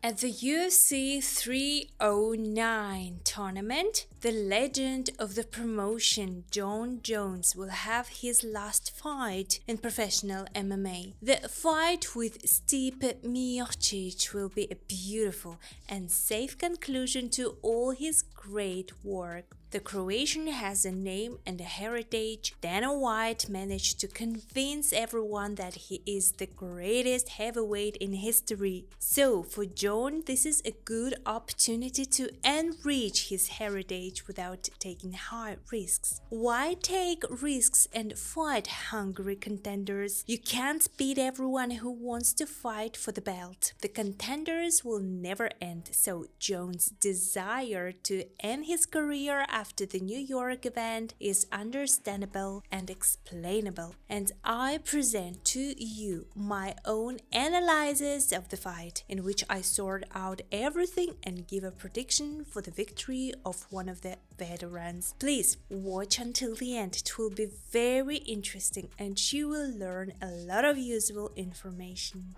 At the UFC 309 tournament, the legend of the promotion, Jon Jones, will have his last fight in professional MMA. The fight with Stipe Miocic will be a beautiful and safe conclusion to all his great work. The Croatian has a name and a heritage. Dana White managed to convince everyone that he is the greatest heavyweight in history. So for Jon, this is a good opportunity to enrich his heritage without taking high risks. Why take risks and fight hungry contenders? You can't beat everyone who wants to fight for the belt. The contenders will never end, so Jon's desire to end his career after the New York event is understandable and explainable. And I present to you my own analysis of the fight, in which I sort out everything and give a prediction for the victory of one of the veterans. Please watch until the end. It will be very interesting and you will learn a lot of useful information.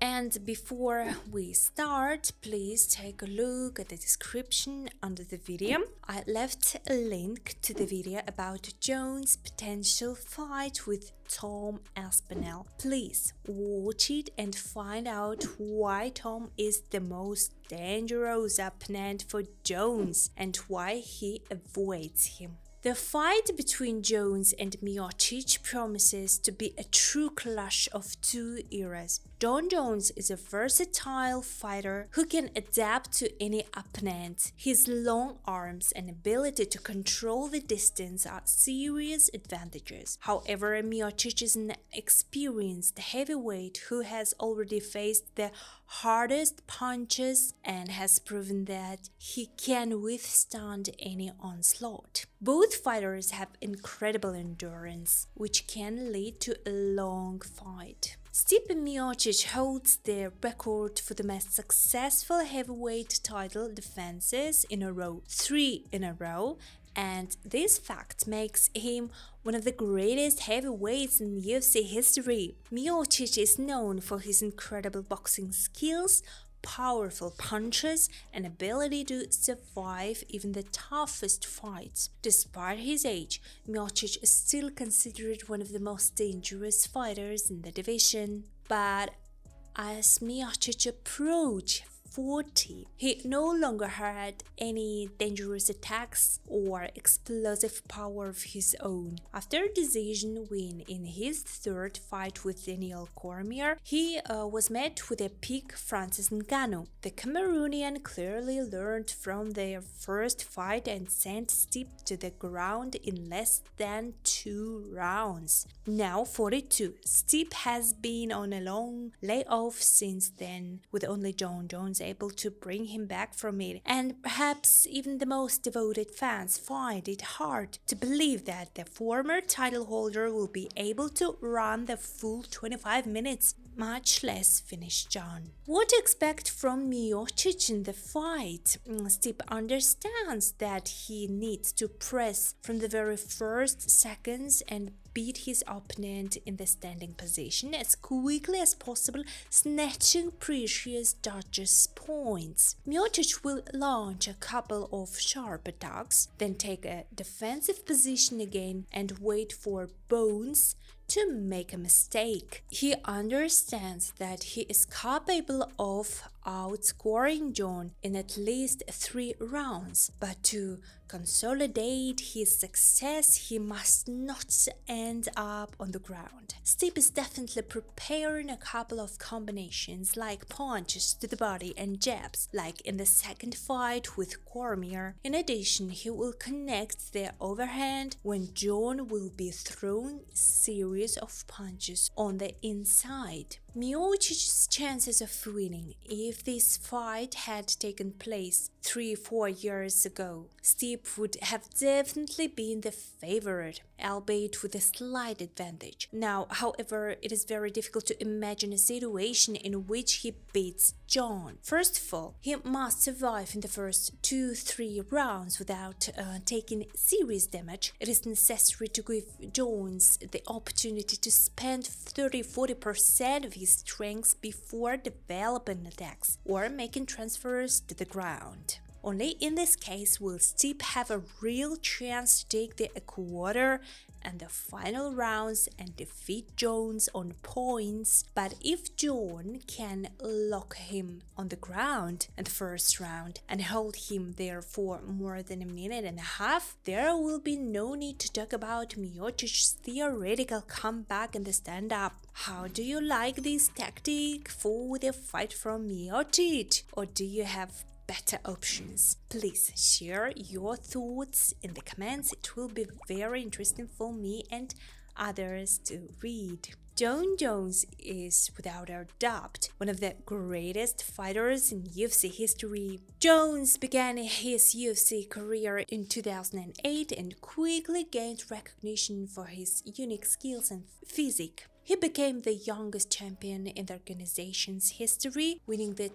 And before we start, please take a look at the description under the video. I left a link to the video about Jon's potential fight with Tom Aspinall. Please watch it and find out why Tom is the most dangerous opponent for Jones and why he avoids him. The fight between Jones and Miocic promises to be a true clash of two eras. Jon Jones is a versatile fighter who can adapt to any opponent. His long arms and ability to control the distance are serious advantages. However, Miocic is an experienced heavyweight who has already faced the hardest punches and has proven that he can withstand any onslaught. Both fighters have incredible endurance, which can lead to a long fight. Stipe Miocic holds the record for the most successful heavyweight title defenses in a row, 3 in a row, and this fact makes him one of the greatest heavyweights in UFC history. Miocic is known for his incredible boxing skills, powerful punches, and ability to survive even the toughest fights. Despite his age, Miocic is still considered one of the most dangerous fighters in the division. But as Miocic approached 40, he no longer had any dangerous attacks or explosive power of his own. After a decision win in his third fight with Daniel Cormier, he was met with a peak Francis Ngannou. The Cameroonian clearly learned from their first fight and sent Stipe to the ground in less than 2 rounds. Now 42, Stipe has been on a long layoff since then, with only Jon Jones able to bring him back from it, and perhaps even the most devoted fans find it hard to believe that the former title holder will be able to run the full 25 minutes, much less finish Jon. What to expect from Miocic in the fight? Stipe understands that he needs to press from the very first seconds and beat his opponent in the standing position as quickly as possible, snatching precious judges' points. Miocic will launch a couple of sharp attacks, then take a defensive position again and wait for Bones to make a mistake. He understands that he is capable of outscoring Jon in at least 3 rounds, but to consolidate his success, he must not end up on the ground. Stipe is definitely preparing a couple of combinations like punches to the body and jabs, like in the second fight with Cormier. In addition, he will connect the overhand when Jon will be throwing series of punches on the inside. Miocic's chances of winning, if this fight had taken place 3-4 years ago, Stipe would have definitely been the favorite, albeit with a slight advantage. Now, however, it is very difficult to imagine a situation in which he beats Jon. First of all, he must survive in the first 2-3 rounds without taking serious damage. It is necessary to give Jones the opportunity to spend 30-40% of his strengths before developing attacks or making transfers to the ground. Only in this case will Stipe have a real chance to take the quarter and the final rounds and defeat Jones on points, but if Jon can lock him on the ground in the first round and hold him there for more than a minute and a half, there will be no need to talk about Miocic's theoretical comeback in the stand-up. How do you like this tactic for the fight from Miocic, or do you have better options? Please share your thoughts in the comments. It will be very interesting for me and others to read. Jon Jones is without a doubt one of the greatest fighters in UFC history. Jones began his UFC career in 2008 and quickly gained recognition for his unique skills and physique. He became the youngest champion in the organization's history, winning the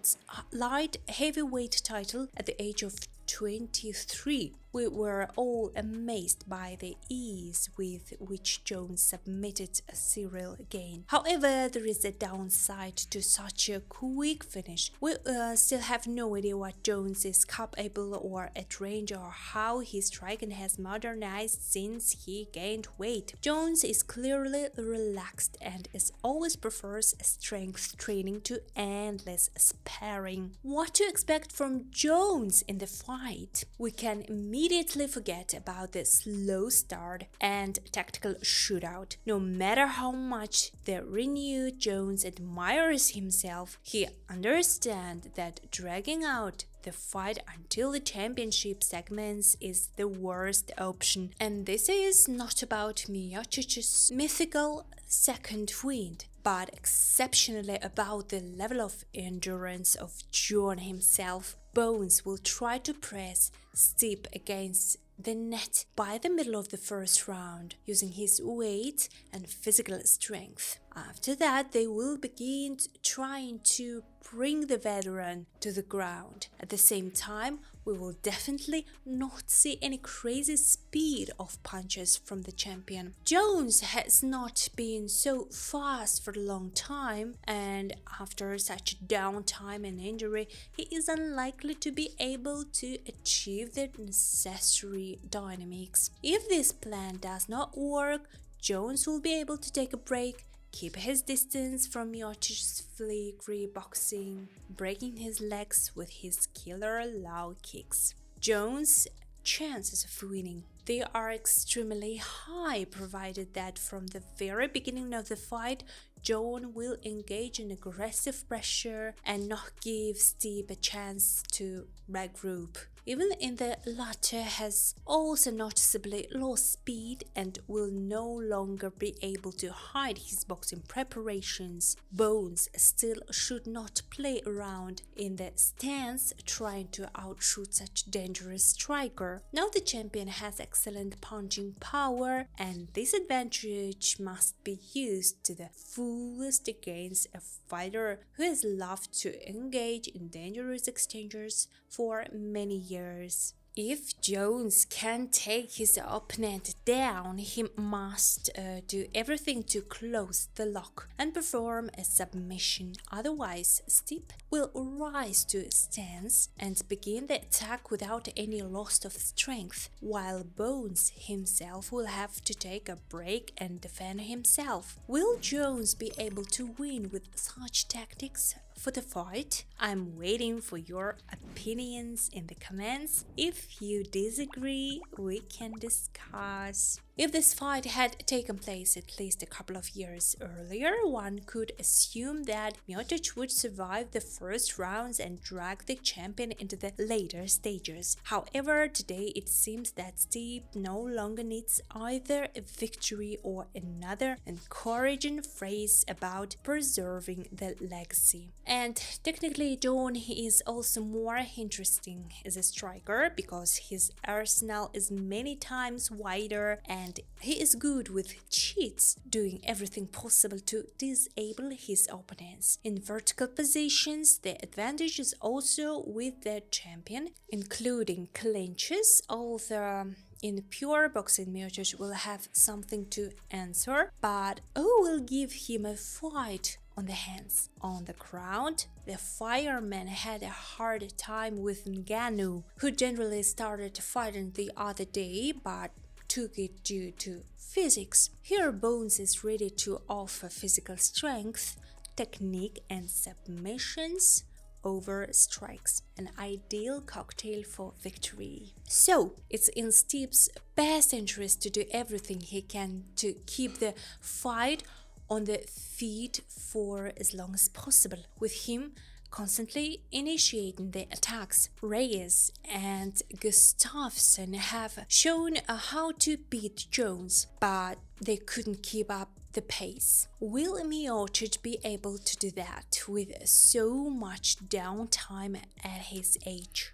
light heavyweight title at the age of 23. We were all amazed by the ease with which Jones submitted a Cyril again. However, there is a downside to such a quick finish. We still have no idea what Jones is capable or at range, or how his striking has modernized since he gained weight. Jones is clearly relaxed and as always prefers strength training to endless sparring. What to expect from Jones in the fight? We can immediately forget about the slow start and tactical shootout. No matter how much the renewed Jones admires himself, he understands that dragging out the fight until the championship segments is the worst option. And this is not about Miocic's mythical second win, but exceptionally about the level of endurance of Jon himself. Bones will try to press Stipe against the net by the middle of the first round, using his weight and physical strength. After that, they will begin trying to bring the veteran to the ground. At the same time, we will definitely not see any crazy speed of punches from the champion. Jones has not been so fast for a long time, and after such downtime and injury, he is unlikely to be able to achieve the necessary dynamics. If this plan does not work, Jones will be able to take a break, keep his distance from Miocic's flagrant boxing, breaking his legs with his killer low kicks. Jones' chances of winning, they are extremely high, provided that from the very beginning of the fight, Jon will engage in aggressive pressure and not give Stipe a chance to regroup. Even in the latter has also noticeably lost speed and will no longer be able to hide his boxing preparations. Bones still should not play around in the stance trying to outshoot such dangerous striker. Now the champion has excellent punching power, and this advantage must be used to the fullest against a fighter who has loved to engage in dangerous exchanges for many years. If Jones can take his opponent down, he must do everything to close the lock and perform a submission. Otherwise, Stipe will rise to a stance and begin the attack without any loss of strength, while Bones himself will have to take a break and defend himself. Will Jones be able to win with such tactics for the fight? I'm waiting for your opinions in the comments. If you disagree, we can discuss. If this fight had taken place at least a couple of years earlier, one could assume that Miocic would survive the first rounds and drag the champion into the later stages. However, today it seems that Stipe no longer needs either a victory or another encouraging phrase about preserving the legacy. And technically, Jon is also more interesting as a striker because his arsenal is many times wider and he is good with cheats, doing everything possible to disable his opponents. In vertical positions, the advantage is also with the champion, including clinches, although in pure boxing, Miocic will have something to answer, but who will give him a fight on the hands. On the ground, the fireman had a hard time with Ngannou, who generally started fighting the other day but took it due to physics. Here Bones is ready to offer physical strength, technique and submissions over strikes, an ideal cocktail for victory. So, it's in Stipe's best interest to do everything he can to keep the fight on the feet for as long as possible, with him constantly initiating the attacks. Reyes and Gustafsson have shown how to beat Jones, but they couldn't keep up the pace. Will Miocic be able to do that with so much downtime at his age?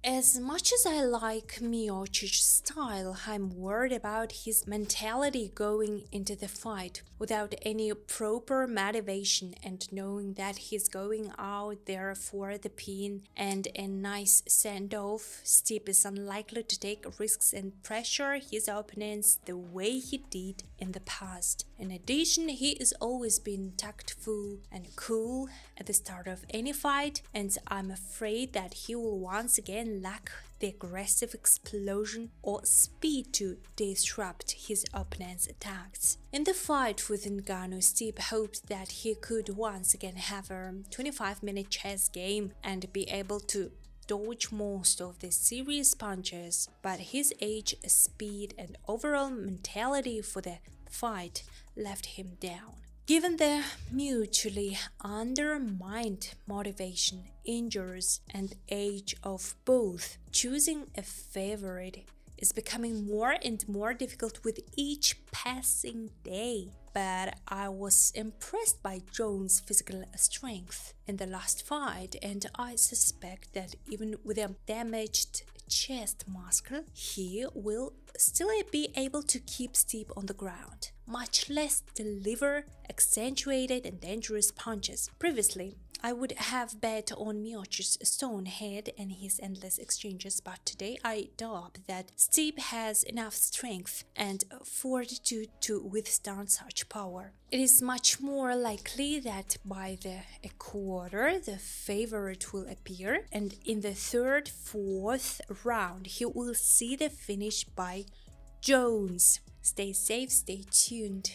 As much as I like Miocic's style, I'm worried about his mentality going into the fight without any proper motivation and knowing that he's going out there for the pin and a nice send-off. Stipe is unlikely to take risks and pressure his opponents the way he did in the past. In addition, he has always been tactful and cool at the start of any fight, and I'm afraid that he will once again lack the aggressive explosion or speed to disrupt his opponent's attacks. In the fight with Ngannou, Stipe hoped that he could once again have a 25-minute chess game and be able to dodge most of the serious punches, but his age, speed and overall mentality for the fight left him down. Given the mutually undermined motivation, injuries, and age of both, choosing a favorite is becoming more and more difficult with each passing day. But I was impressed by Jones' physical strength in the last fight, and I suspect that even with a damaged chest muscle, he will still be able to keep Stipe on the ground, much less deliver accentuated and dangerous punches. Previously, I would have bet on Miocic's stone head and his endless exchanges, but today I doubt that Stipe has enough strength and fortitude to withstand such power. It is much more likely that by the quarter the favorite will appear, and in the third, fourth round he will see the finish by Jones. Stay safe, stay tuned.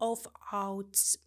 Of outs.